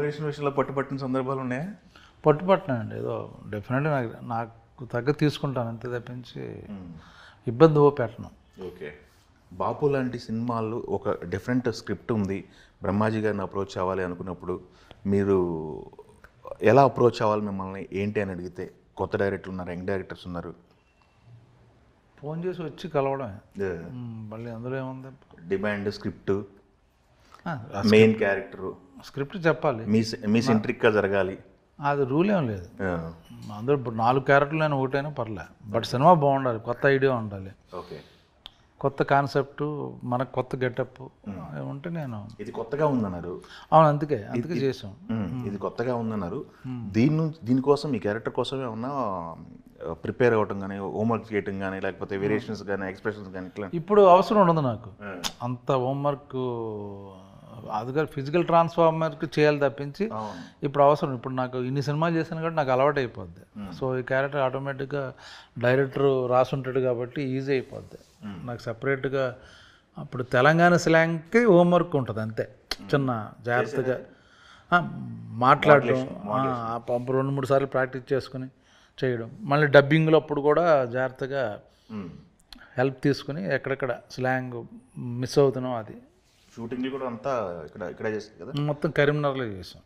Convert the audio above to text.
Ration విషయంలో పట్టుబట్టిన సందర్భాలు ఉన్నాయా? పట్టుపట్టినానండి ఏదో డెఫినెట్గా నాకు తగ్గ తీసుకుంటాను అంతే తప్పించి ఇబ్బంది పెట్టను. ఓకే. బాపు లాంటి సినిమాలు ఒక డిఫరెంట్ స్క్రిప్ట్ ఉంది, బ్రహ్మాజీ గారిని అప్రోచ్ అవ్వాలి అనుకున్నప్పుడు మీరు ఎలా అప్రోచ్ అవ్వాలి, మిమ్మల్ని ఏంటి అని అడిగితే కొత్త డైరెక్టర్ ఉన్నారు, యంగ్ డైరెక్టర్స్ ఉన్నారు, ఫోన్ చేసి వచ్చి కలవడమే. మళ్ళీ అందులో ఏముంది, demand script, main character, script చెప్పాలి, మీ సెంట్రిక్గా జరగాలి, అది రూల్ ఏం లేదు. అందరూ ఇప్పుడు 4 క్యారెక్టర్లు అయినా ఒకటైనా పర్లే, బట్ సినిమా బాగుండాలి, కొత్త ఐడియా ఉండాలి, ఓకే, కొత్త కాన్సెప్ట్, మనకు కొత్త గెటప్ ఉంటే నేను ఇది కొత్తగా ఉందన్నారు. అవును, అందుకే చేసాం. ఇది కొత్తగా ఉందన్నారు. దీనికోసం ఈ క్యారెక్టర్ కోసం ఏమన్నా ప్రిపేర్ అవ్వటం కానీ, హోంవర్క్ చేయటం కానీ, లేకపోతే వేరియేషన్స్ కానీ, ఎక్స్ప్రెషన్స్ కానీ ఇట్లా ఇప్పుడు అవసరం ఉండదు నాకు అంత హోంవర్క్, అది ఫిజికల్ ట్రాన్స్ఫార్మర్కి చేయాలి తప్పించి ఇప్పుడు అవసరం. ఇప్పుడు నాకు ఇన్ని సినిమాలు చేశాను కాబట్టి నాకు అలవాటు అయిపోద్ది. సో ఈ క్యారెక్టర్ ఆటోమేటిక్గా డైరెక్టర్ రాసుంటాడు కాబట్టి ఈజీ అయిపోద్ది. నాకు సపరేట్గా అప్పుడు తెలంగాణ స్లాంగ్కి హోంవర్క్ ఉంటుంది అంతే, చిన్న జాగ్రత్తగా మాట్లాడడం, 2-3 సార్లు ప్రాక్టీస్ చేసుకుని చేయడం, మళ్ళీ డబ్బింగ్లో అప్పుడు కూడా జాగ్రత్తగా హెల్ప్ తీసుకుని ఎక్కడెక్కడ స్లాంగ్ మిస్ అవుతున్నాం అది. షూటింగ్ కూడా అంతా ఇక్కడ చేస్తుంది కదా, మొత్తం కరీంనగర్లో చేసాం.